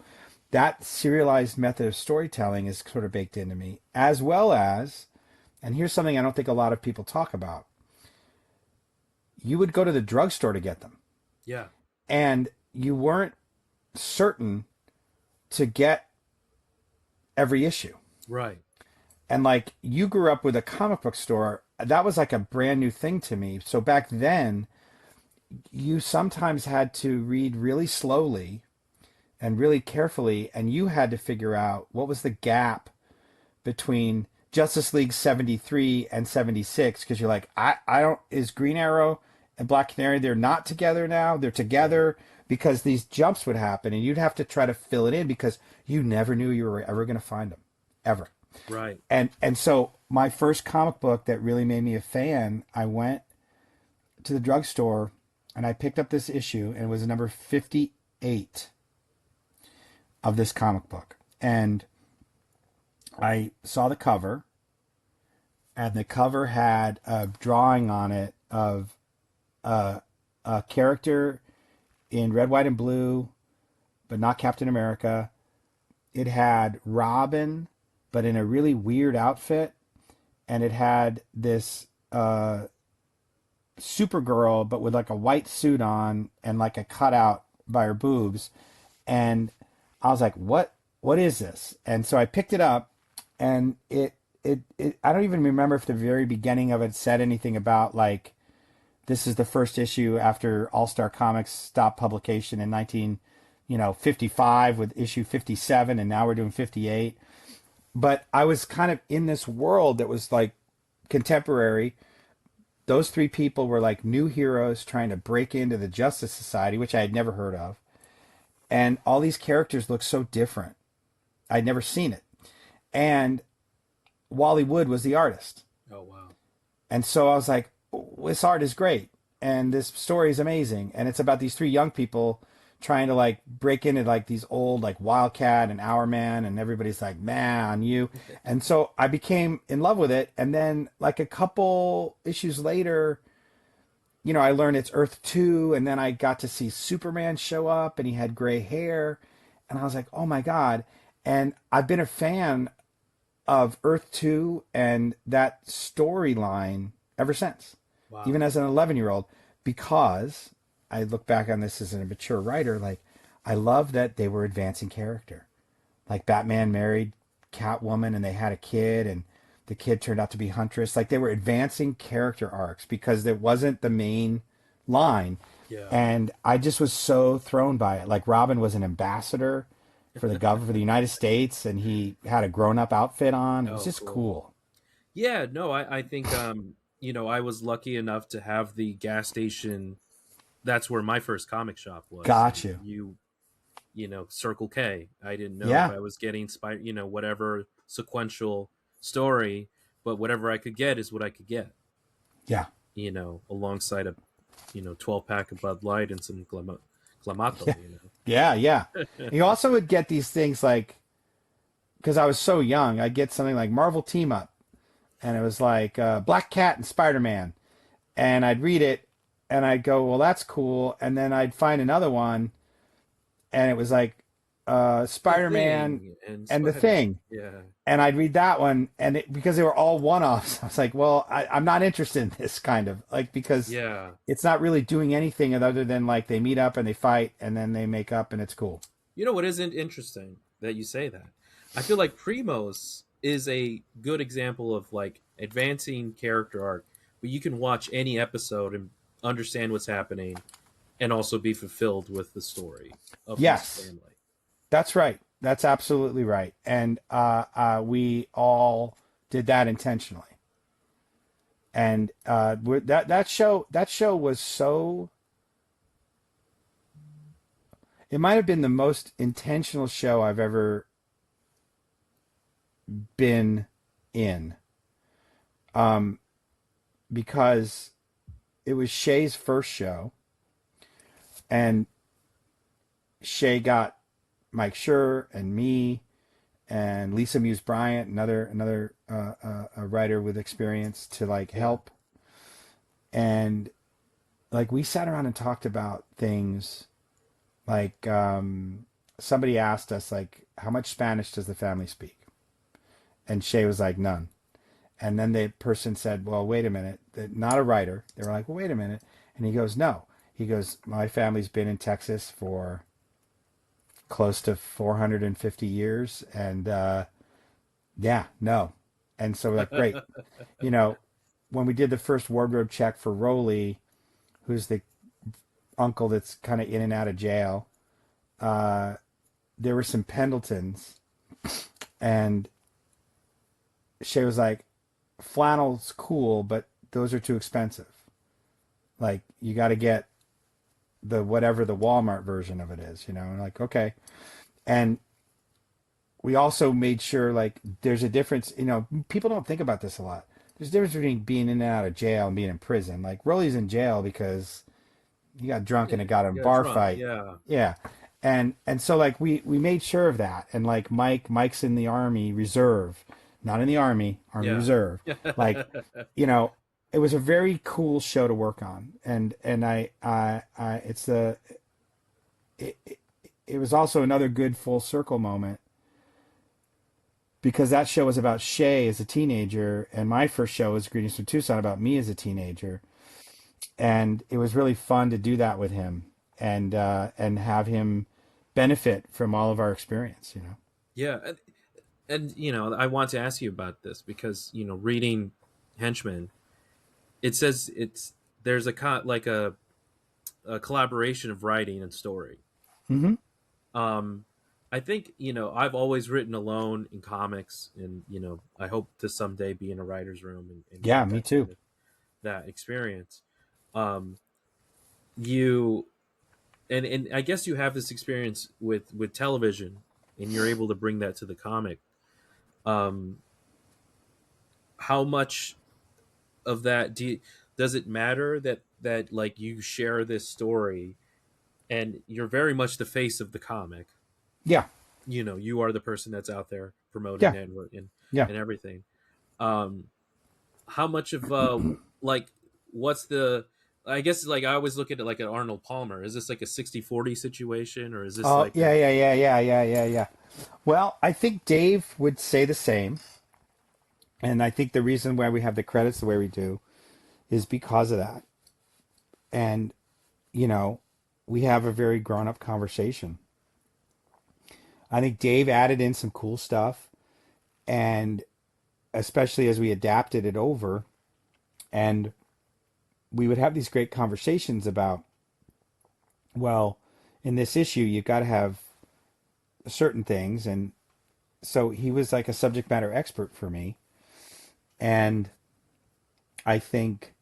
that serialized method of storytelling is sort of baked into me, as well as, and here's something I don't think a lot of people talk about, you would go to the drugstore to get them, yeah, and you weren't certain to get every issue. right, And like, you grew up with a comic book store, that was like a brand new thing to me. So back then, you sometimes had to read really slowly and really carefully, and you had to figure out what was the gap between Justice League 73 and 76, because you're like, I don't, is Green Arrow and Black Canary, they're not together now, they're right, together, because these jumps would happen, and you'd have to try to fill it in because you never knew you were ever going to find them, ever. right. And so my first comic book that really made me a fan, I went to the drugstore and I picked up this issue, and it was number 58 of this comic book. And I saw the cover, and the cover had a drawing on it of a character in red, white, and blue, but not Captain America. It had Robin, but in a really weird outfit, and it had this Supergirl, but with like a white suit on and like a cutout by her boobs. And I was like, what is this? And so I picked it up, and it I don't even remember if the very beginning of it said anything about like, this is the first issue after All Star Comics stopped publication in 1955 with issue 57, and now we're doing 58. But I was kind of in this world that was like contemporary. Those three people were like new heroes trying to break into the Justice Society, which I had never heard of. And all these characters look so different. I'd never seen it. And Wally Wood was the artist. Oh wow, And so I was like, this art is great. And this story is amazing. And it's about these three young people trying to like break into like these old like Wildcat and Hourman, and everybody's like, man, on you. And so I became in love with it. And then like a couple issues later, I learned it's Earth 2, and then I got to see Superman show up, and he had gray hair, and I was like, oh my God. And I've been a fan of Earth 2 and that storyline ever since, wow, even as an 11-year-old, because I look back on this as a mature writer, like, I love that they were advancing character. Like, Batman married Catwoman, and they had a kid, and the kid turned out to be Huntress. Like, they were advancing character arcs because it wasn't the main line. yeah. And I just was so thrown by it. Like, Robin was an ambassador for the government, for the United States, and he had a grown-up outfit on. It was Oh, just cool. cool. Yeah, no, I think I was lucky enough to have the gas station. That's where my first comic shop was. Got And you. Circle K. I didn't know if Yeah, I was getting whatever sequential story, but whatever I could get is what I could get. yeah, Alongside a 12 pack of Bud Light and some Clamato. yeah, Yeah, yeah. You also would get these things like, because I was so young, I'd get something like Marvel Team Up, and it was like Black Cat and Spider Man, and I'd read it, and I'd go, well, that's cool, and then I'd find another one, and it was like The Spider Man Thing and and the Spider. Thing, Yeah. and I'd read that one, and because they were all one-offs, I was like, well, I'm not interested in this kind of like because Yeah. it's not really doing anything other than like they meet up and they fight and then they make up and it's cool. You know what isn't interesting that you say that? I feel like Primos is a good example of like advancing character arc, but you can watch any episode and understand what's happening and also be fulfilled with the story of this Yes, family. that's right. That's absolutely right. And we all did that intentionally. And that show was so. It might have been the most intentional show I've ever been in, um, because it was Shay's first show, and Shay got Mike Schur and me and Lisa Muse Bryant, another a writer with experience, to like Yeah. help. And like we sat around and talked about things like somebody asked us like how much Spanish does the family speak, and Shay was like none. And then the person said, well, wait a minute, not a writer. They were like, well, wait a minute. And he goes, no. He goes, my family's been in Texas for close to 450 years. And yeah, no. And so we're like, great. You know, when we did the first wardrobe check for Rowley, who's the uncle that's kind of in and out of jail, uh, there were some Pendletons. And Shay was like, flannel's cool, but those are too expensive. Like, you got to get the whatever the Walmart version of it is, and like, okay. And we also made sure like there's a difference, people don't think about this a lot. There's a difference between being in and out of jail and being in prison. Like Rolly's in jail because he got drunk Yeah. and it got in a Yeah. bar Drunk. fight. Yeah. Yeah. And so like we made sure of that. And like Mike's in the Army Reserve, not in the Army Yeah. Reserve. Like, you know, it was a very cool show to work on. And I it's the it, it, it was also another good full circle moment because that show was about Shay as a teenager, and my first show was Greetings from Tucson about me as a teenager, and it was really fun to do that with him and have him benefit from all of our experience. Yeah. And I want to ask you about this because reading Henchman, it says there's like a collaboration of writing and story. Hmm. Um, I think I've always written alone in comics, and I hope to someday be in a writer's room and Yeah, get me that too. that experience. Um, you and I guess you have this experience with television, and you're able to bring that to the comic. Um, how much of that does it matter that like you share this story and you're very much the face of the comic? Yeah, You are the person that's out there promoting yeah, it yeah. and everything. um how much of like what's the I guess like I always look at it like an Arnold Palmer. Is this like a 60-40 situation, or is this Oh, like yeah, a yeah, yeah, yeah, yeah, yeah, yeah. Well, I think Dave would say the same, and I think the reason why we have the credits the way we do is because of that. And you know, we have a very grown up conversation. I think Dave added in some cool stuff, and especially as we adapted it over, and we would have these great conversations about, well, in this issue, you've got to have certain things. And so he was like a subject matter expert for me. And I think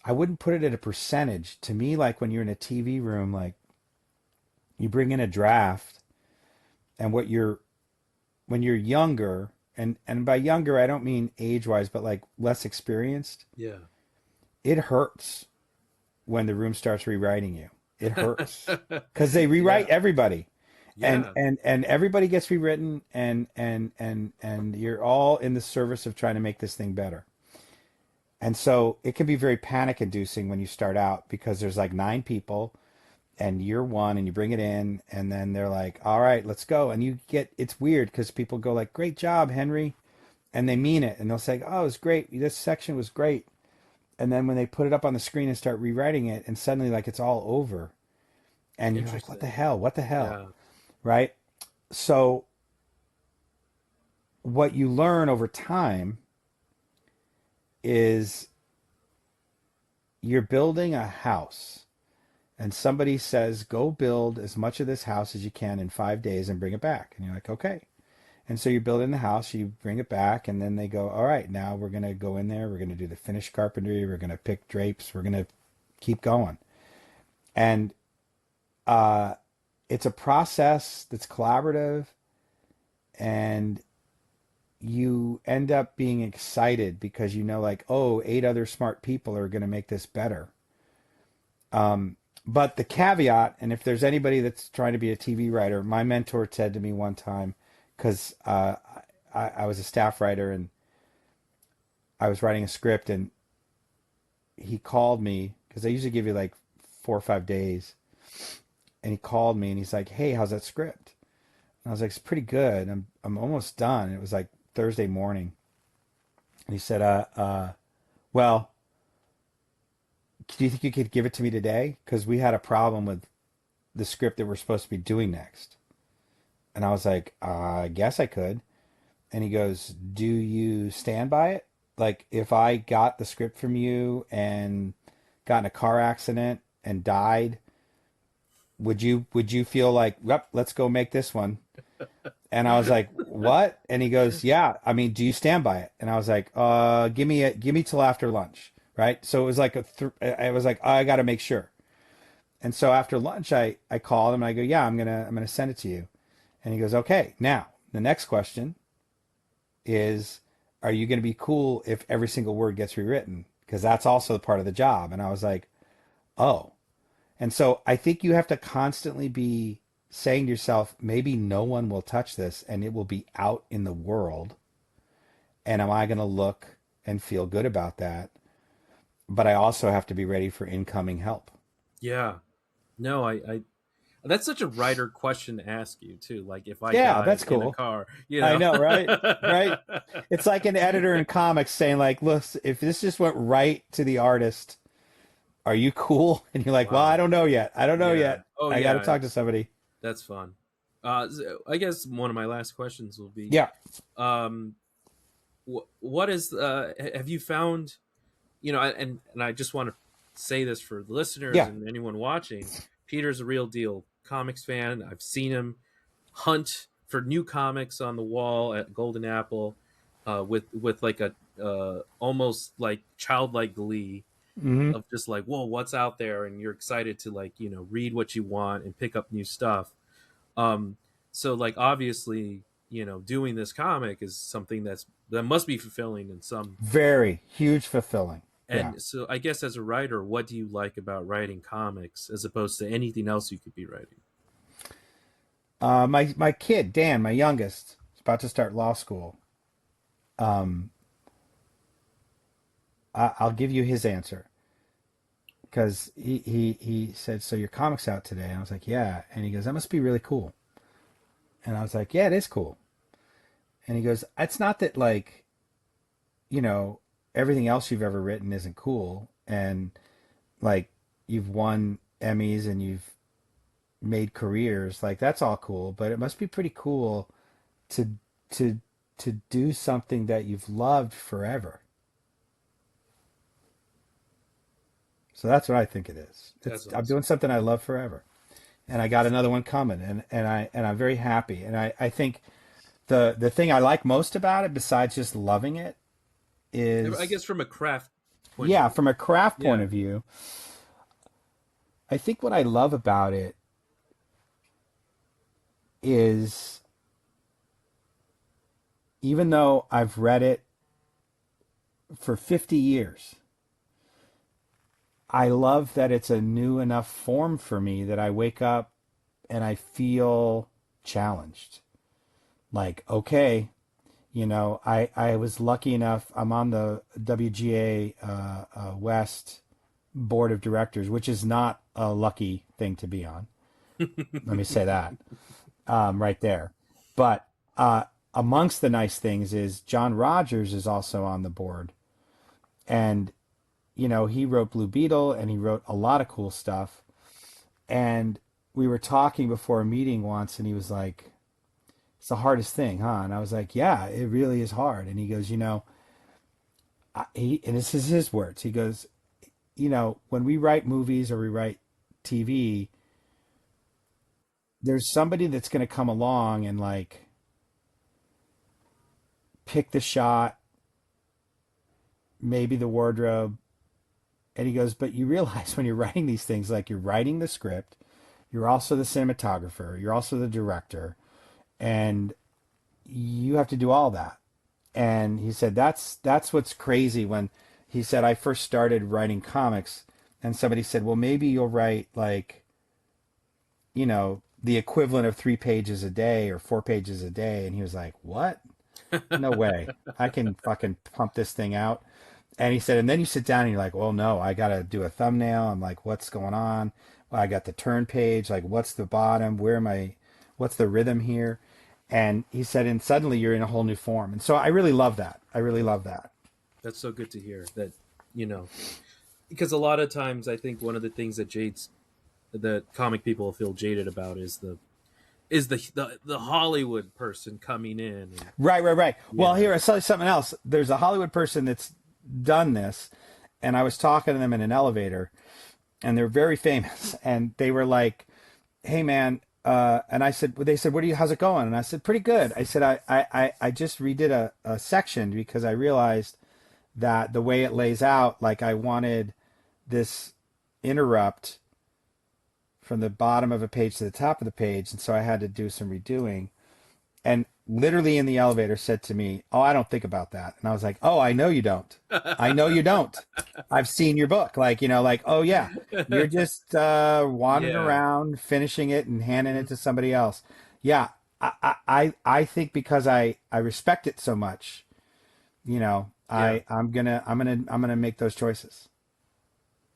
I wouldn't put it at a percentage. To me, like when you're in a TV room, like you bring in a draft, and when you're younger, and by younger I don't mean age wise, but like less experienced, yeah it hurts when the room starts rewriting you. It hurts because they rewrite Yeah. everybody, and Yeah. and everybody gets rewritten, and you're all in the service of trying to make this thing better. And so it can be very panic inducing when you start out because there's like 9 people and you're one and you bring it in and then they're like, all right, let's go. And you get, it's weird because people go like, great job, Henry. And they mean it. And they'll say, oh, it was great. This section was great. And then when they put it up on the screen and start rewriting it and suddenly like it's all over and you're like, what the Interesting. hell? What the hell? Yeah. Right? So what you learn over time is you're building a house and somebody says, go build as much of this house as you can in 5 days and bring it back. And you're like, okay. And so you're building the house, you bring it back, and then they go, all right, now we're going to go in there, we're going to do the finished carpentry, we're going to pick drapes, we're going to keep going. And uh, it's a process that's collaborative, and you end up being excited because you know, like, oh, 8 other smart people are going to make this better. But the caveat, and if there's anybody that's trying to be a TV writer, my mentor said to me one time, because I was a staff writer and I was writing a script, and he called me because they usually give you like 4 or 5 days, and he called me and he's like, "Hey, how's that script?" And I was like, "It's pretty good. I'm almost done." It was like Thursday morning, and he said, well, do you think you could give it to me today? Because we had a problem with the script that we're supposed to be doing next." And I was like, I guess I could. And he goes, do you stand by it? Like, if I got the script from you and got in a car accident and died, would you feel like, yep, let's go make this one? And I was like, what? And he goes, yeah. I mean, do you stand by it? And I was like, give me till after lunch, right? So it was like I was like, I got to make sure. And so after lunch, I called him and I go, yeah, I'm gonna send it to you. And he goes, okay. Now the next question is, are you going to be cool if every single word gets rewritten? Because that's also part of the job. And I was like, oh. And so I think you have to constantly be saying to yourself, maybe no one will touch this and it will be out in the world. And am I going to look and feel good about that? But I also have to be ready for incoming help. Yeah. No, I that's such a writer question to ask you too. Like if I Yeah, died that's in a cool. car, I know, right? Right. It's like an editor in comics saying, like, look, if this just went right to the artist, are you cool? And you're like, well, I Wow. don't know yet. I don't know Yeah. yet. Oh I got to yeah. talk to somebody. That's fun. So I guess one of my last questions will be, Yeah. um, what is have you found? And I just want to say this for the listeners Yeah. and anyone watching. Peter's a real deal comics fan. I've seen him hunt for new comics on the wall at Golden Apple, with like a almost like childlike glee Hmm. of just like, whoa, what's out there, and you're excited to like read what you want and pick up new stuff. Um, so like obviously, doing this comic is something that must be fulfilling in some. Very huge fulfilling. Yeah. And so I guess as a writer, what do you like about writing comics as opposed to anything else you could be writing? My kid, Dan, my youngest, is about to start law school. Um, I'll give you his answer because he said, so your comic's out today. And I was like, yeah. And he goes, that must be really cool. And I was like, yeah, it is cool. And he goes, it's not that like, you know, everything else you've ever written isn't cool. And like you've won Emmys and you've made careers, like that's all cool, but it must be pretty cool to to to do something that you've loved forever. So that's what I think it is. That's It's I'm doing awesome. something I love forever. And I got another one coming, and I'm very happy. And I think the thing I like most about it, besides just loving it, I is guess from a craft point of yeah, view. from a craft point Yeah. of view, I think what I love about it is even though I've read it for 50 years, I love that it's a new enough form for me that I wake up and I feel challenged. Like, okay, I was lucky enough. I'm on the WGA West board of directors, which is not a lucky thing to be on. Let me say that right there. But amongst the nice things is John Rogers is also on the board, and he wrote Blue Beetle and he wrote a lot of cool stuff. And we were talking before a meeting once, and he was like, "It's the hardest thing, huh?" And I was like, "Yeah, it really is hard." And he goes, and this is his words. He goes, when we write movies or we write TV, there's somebody that's going to come along and like pick the shot, maybe the wardrobe. And he goes, but you realize when you're writing these things, like you're writing the script, you're also the cinematographer, you're also the director, and you have to do all that. And he said that's what's crazy. When he said I first started writing comics, and somebody said, well, maybe you'll write like, the equivalent of 3 pages a day or 4 pages a day. And he was like, what? No way. I can fucking pump this thing out. And he said, and then you sit down and you're like, well, no, I got to do a thumbnail. I'm like, what's going on? Well, I got the turn page. Like, what's the bottom? What's the rhythm here? And he said, and suddenly you're in a whole new form. And so I really love that. I really love that. That's so good to hear that, you know, because a lot of times I think one of the things that comic people feel jaded about is the Hollywood person coming in and Right, right, right. Well, yeah. here, I'll tell you something else. There's a Hollywood person that's done this. And I was talking to them in an elevator, and they're very famous. And they were like, hey man, and I said, well, they said, how's it going? And I said, pretty good. I said, I just redid a section because I realized that the way it lays out, like I wanted this interrupt from the bottom of a page to the top of the page. And so I had to do some redoing. And literally in the elevator said to me, oh, I don't think about that. And I was like, oh, I know you don't. I know you don't. I've seen your book. Like, like, oh yeah, you're just wandering Yeah, around, finishing it and handing it to somebody else. Yeah. I think because I respect it so much, yeah, I'm gonna make those choices.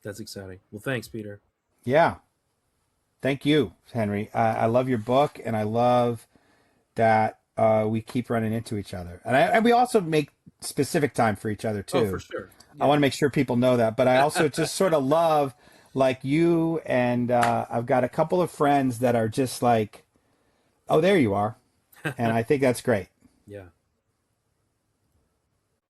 that's exciting. Well, thanks, Peter. Yeah. Thank you, Henry. I love your book, and I love that we keep running into each other, and we also make specific time for each other Oh, for too. sure. I Yeah. want to make sure people know that, but I also just sort of love like you, and I've got a couple of friends that are just like, oh, there you are, and I think that's great. Yeah.